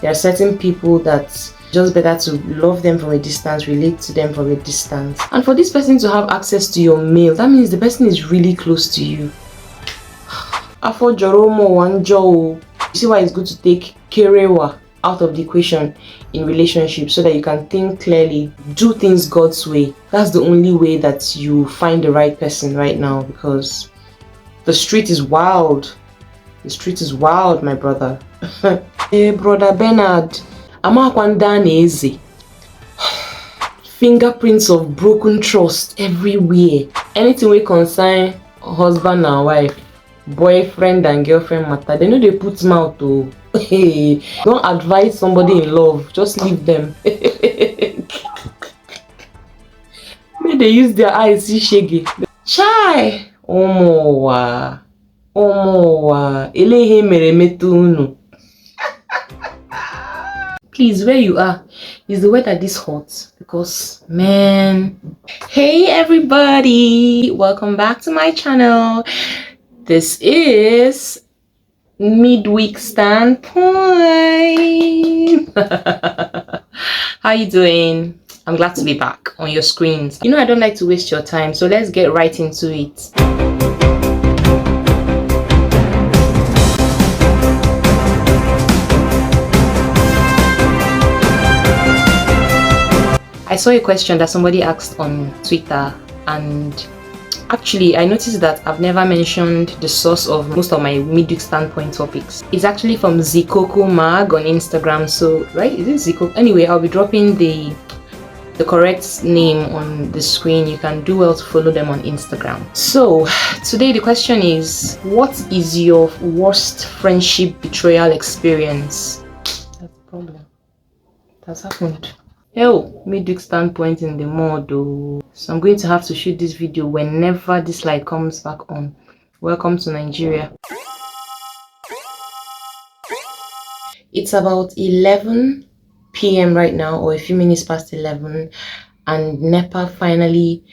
There are certain people that just better to love them from a distance, relate to them from a distance. And for this person to have access to your mail, that means the person is really close to you. Afo Joromo Wanjo. You see why it's good to take kerewa out of the equation in relationships so that you can think clearly, do things God's way. That's the only way that you find the right person right now, because the street is wild. The street is wild, my brother. Hey, brother Bernard. Amakwanda Eze. Fingerprints of broken trust everywhere. Anything we concern husband and wife, boyfriend and girlfriend matter, they know they put mouth to. Hey, don't advise somebody in love, just leave them. May they use their eyes see shaggy. Chai! Omowa. Elehe mere metunu. Please, where you are, is the weather this hot? Because, man. Hey everybody, welcome back to my channel. This is midweek standpoint. How you doing? I'm glad to be back on your screens. You know I don't like to waste your time, so let's get right into it. I saw a question that somebody asked on Twitter, and actually I noticed that I've never mentioned the source of most of my midweek standpoint topics. It's actually from Zikoko Mag on Instagram. So, right, is it Zikoko? Anyway, I'll be dropping the correct name on the screen. You can do well to follow them on Instagram. So today the question is, what is your worst friendship betrayal experience? That's the problem. That's happened. Oh, midweek standpoint in the mode though. So I'm going to have to shoot this video whenever this light comes back on. Welcome to Nigeria. It's about 11 p.m. right now, or a few minutes past 11, and NEPA finally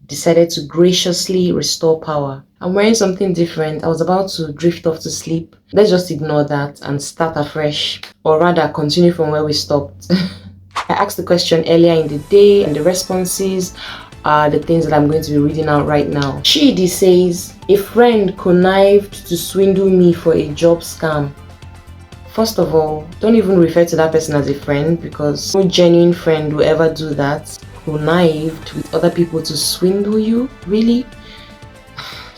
decided to graciously restore power. I'm wearing something different. I was about to drift off to sleep. Let's just ignore that and start afresh, or rather continue from where we stopped. I asked the question earlier in the day, and the responses are the things that I'm going to be reading out right now. Chidi says, a friend connived to swindle me for a job scam. First of all, don't even refer to that person as a friend, because no genuine friend will ever do that. Connived with other people to swindle you? Really?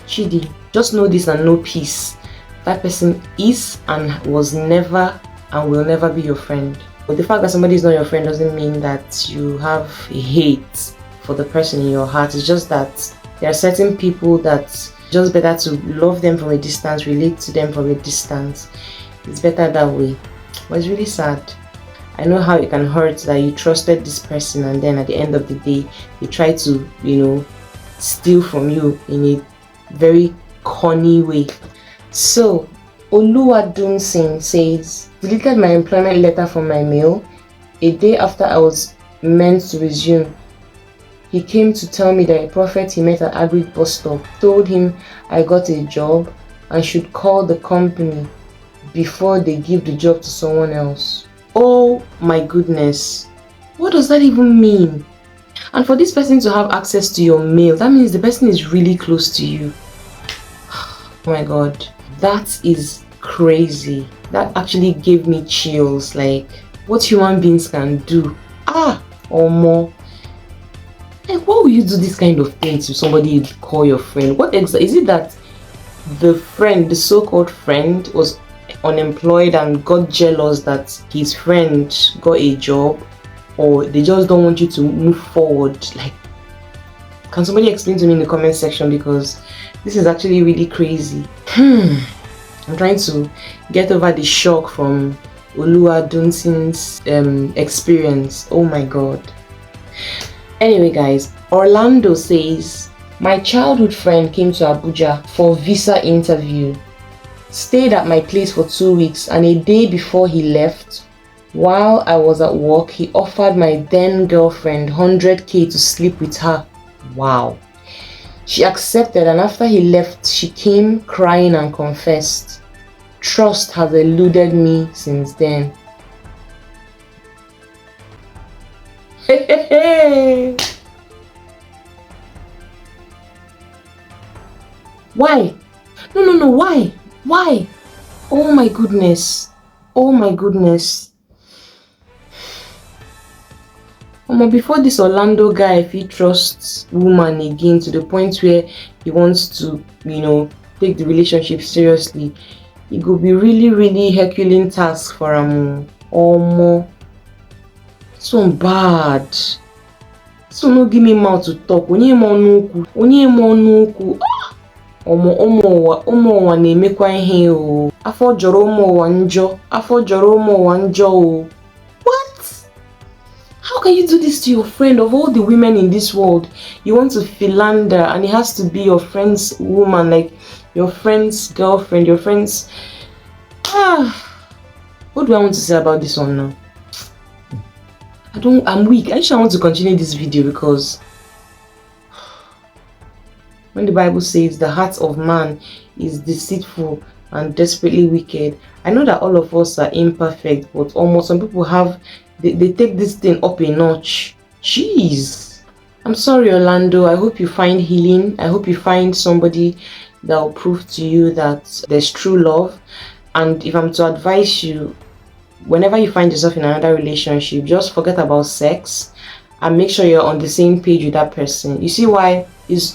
Chidi, just know this and know peace. That person is and was never and will never be your friend. But the fact that somebody is not your friend doesn't mean that you have a hate for the person in your heart. It's just that there are certain people that just better to love them from a distance, relate to them from a distance. It's better that way. But it's really sad. I know how it can hurt that you trusted this person, and then at the end of the day they try to, steal from you in a very corny way. So Oluwadunsin says, deleted my employment letter from my mail a day after I was meant to resume. He came to tell me that a prophet he met at Agric bus stop told him I got a job and should call the company before they give the job to someone else. Oh my goodness. What does that even mean? And for this person to have access to your mail, that means the person is really close to you. Oh my god. That is crazy. That actually gave me chills. Like, what human beings can do. Or more. Like, why would you do this kind of thing to somebody you call your friend? What is it that the friend, the so-called friend, was unemployed and got jealous that his friend got a job, or they just don't want you to move forward? Like, can somebody explain to me in the comment section, because this is actually really crazy. I'm trying to get over the shock from Oluwadunsin's experience. Oh my god. Anyway guys, Orlando says, my childhood friend came to Abuja for visa interview. Stayed at my place for 2 weeks, and a day before he left, while I was at work, he offered my then girlfriend 100k to sleep with her. Wow. She accepted, and after he left, she came crying and confessed. Trust has eluded me since then. Why? No, why? Why? Oh my goodness. Oh my goodness. Before this Orlando guy, if he trusts woman again to the point where he wants to, take the relationship seriously, it could be really Herculean task for him. More. So bad. So no give me mouth to talk. Onye mo nuku. Ụmụ ụwa na-emekwa ihe o. Afọ jọrọ ụmụ ụwa njọ o. What? How can you do this to your friend? Of all the women in this world, you want to philander, and it has to be your friend's woman, like your friend's girlfriend, your friend's... What do I want to say about this one now? I'm weak. I just want to continue this video because when the Bible says the heart of man is deceitful and desperately wicked, I know that all of us are imperfect, but almost some people have, they take this thing up a notch. Jeez. I'm sorry, Orlando. I hope you find healing. I hope you find somebody that will prove to you that there's true love. And if I'm to advise you, whenever you find yourself in another relationship, just forget about sex and make sure you're on the same page with that person. You see why it's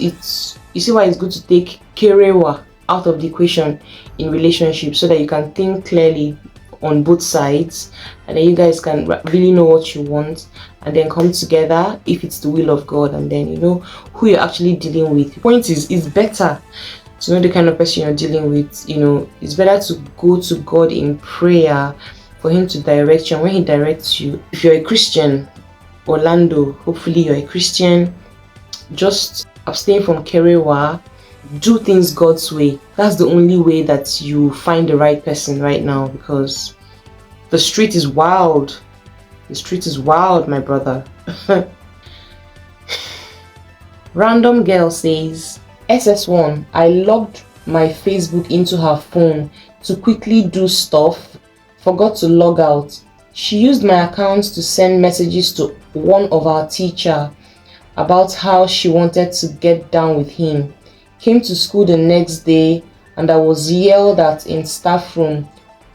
good to take kerewa out of the equation in relationships, so that you can think clearly on both sides, and then you guys can really know what you want, and then come together if it's the will of God, and then you know who you're actually dealing with. The point is, it's better to know the kind of person you're dealing with. It's better to go to God in prayer for him to direct you. And when he directs you, if you're a Christian, Orlando, hopefully you're a Christian, just abstain from kerewa, do things God's way. That's the only way that you find the right person right now, because the street is wild. The street is wild, my brother. Random girl says, SS1, I logged my Facebook into her phone to quickly do stuff, forgot to log out. She used my account to send messages to one of our teachers about how she wanted to get down with him. Came to school the next day and I was yelled at in staff room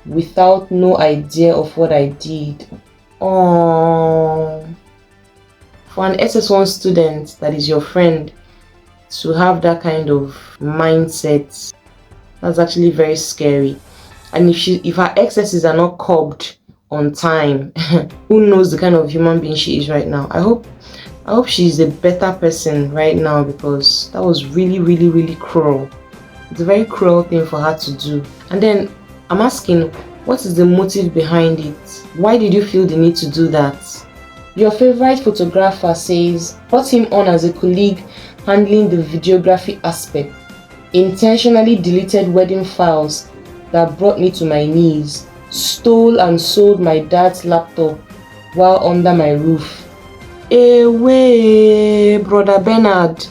without no idea of what I did. Oh, for an SS1 student that is your friend to have that kind of mindset, that's actually very scary. And if her excesses are not curbed on time, who knows the kind of human being she is right now. I hope she's a better person right now, because that was really cruel. It's a very cruel thing for her to do. And then I'm asking, what is the motive behind it? Why did you feel the need to do that? Your favorite photographer says, brought him on as a colleague handling the videography aspect. Intentionally deleted wedding files that brought me to my knees. Stole and sold my dad's laptop while under my roof. Away, Brother Bernard,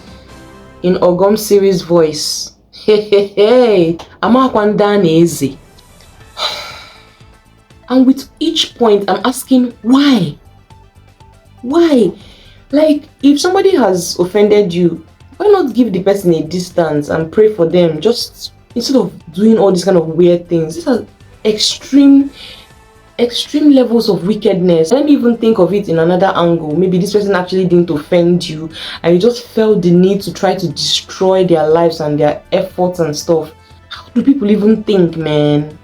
in Ogom series voice. Hey, Amakwanda easy. And with each point, I'm asking why? Why? Like, if somebody has offended you, why not give the person a distance and pray for them? Just instead of doing all these kind of weird things. These are extreme levels of wickedness. Let me even think of it in another angle. Maybe this person actually didn't offend you and you just felt the need to try to destroy their lives and their efforts and stuff. How do people even think, man?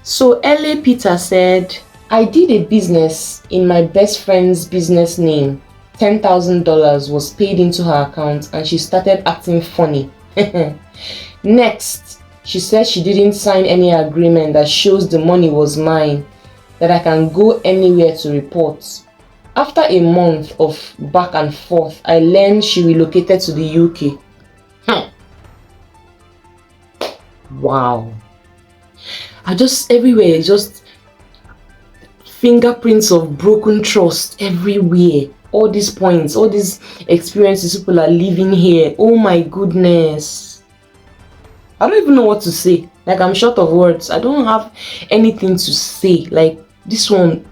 So L.A. Peter said, I did a business in my best friend's business name. $10,000 was paid into her account and she started acting funny. Next, she said she didn't sign any agreement that shows the money was mine, that I can go anywhere to report. After a month of back and forth, I learned she relocated to the UK. Wow. Everywhere, just fingerprints of broken trust everywhere. All these points, all these experiences people are living here. Oh my goodness. I don't even know what to say. Like, I'm short of words. I don't have anything to say. Like, this one,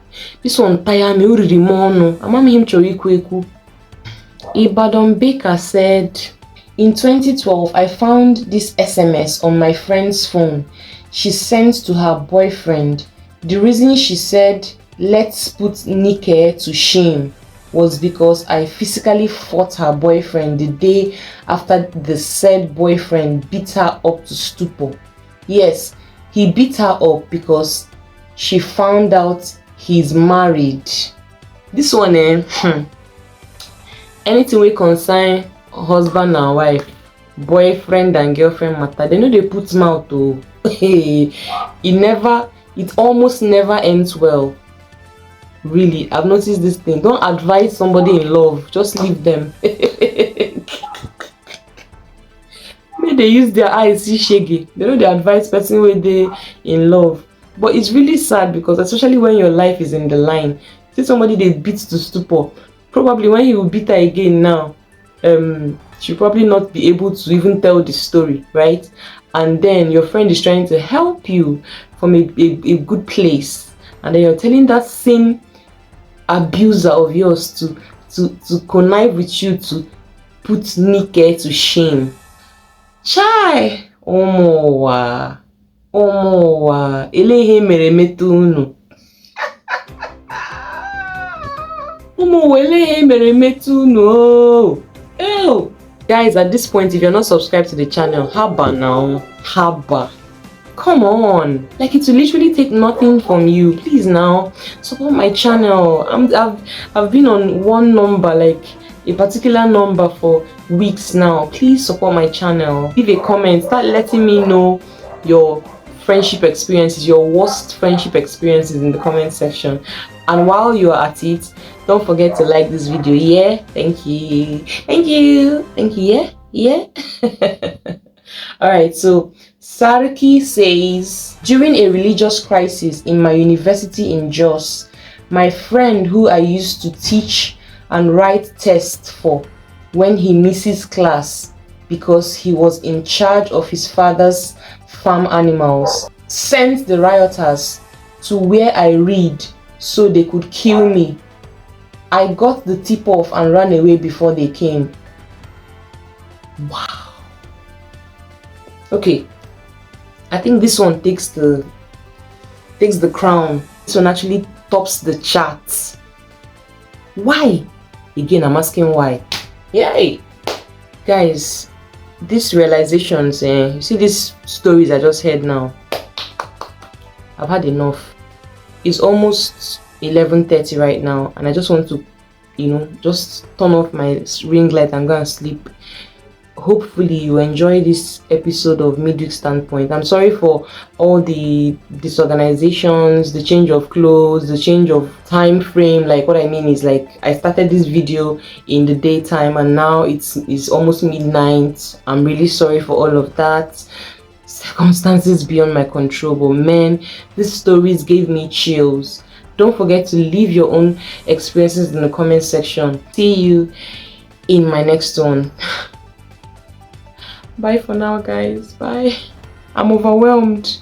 This one tire me uriri mono. Amami him chorikweku. Ibadan Baker said, in 2012, I found this SMS on my friend's phone. She sent to her boyfriend. The reason she said, let's put Nike to shame, was because I physically fought her boyfriend the day after the said boyfriend beat her up to stupor. Yes, he beat her up because she found out he's married. This one, anything we concern husband and wife, boyfriend and girlfriend matter, they know they put mouth to. It almost never ends well. Really, I've noticed this thing. Don't advise somebody in love, just leave them. May they use their eyes see shaggy. They know they advise person when they in love. But it's really sad because especially when your life is in the line, see somebody they beat to stupor. Probably when you beat her again now, she'll probably not be able to even tell the story, right? And then your friend is trying to help you from a good place, and then you're telling that same abuser of yours to connive with you to put Nike to shame. Chai! Omowa, elehe mere metu unu. Elehe mere metu unu. Oh, guys, at this point, if you're not subscribed to the channel, haba now, haba. Come on, like it will literally take nothing from you. Please now support my channel. I've been on one number, like a particular number, for weeks now. Please support my channel. Leave a comment, start letting me know your friendship experiences, your worst friendship experiences in the comment section. And while you're at it, don't forget to like this video. Yeah, thank you, yeah. Alright, so Sarki says, during a religious crisis in my university in Jos, my friend who I used to teach and write tests for when he misses class because he was in charge of his father's farm animals, sent the rioters to where I read so they could kill me. I got the tip off and ran away before they came. Wow. Okay, I think this one takes the crown. This one actually tops the charts. Why? Again, I'm asking why. Yay! Guys, these realizations, you see these stories I just heard now, I've had enough. It's almost 11:30 right now, and I just want to, just turn off my ring light and go and sleep. Hopefully you enjoy this episode of Midweek Standpoint. I'm sorry for all the disorganizations, the change of clothes, the change of time frame. Like, what I mean is, like, I started this video in the daytime and now it's almost midnight. I'm really sorry for all of that. Circumstances beyond my control, but man, these stories gave me chills. Don't forget to leave your own experiences in the comment section. See you in my next one. Bye for now, guys. Bye. I'm overwhelmed.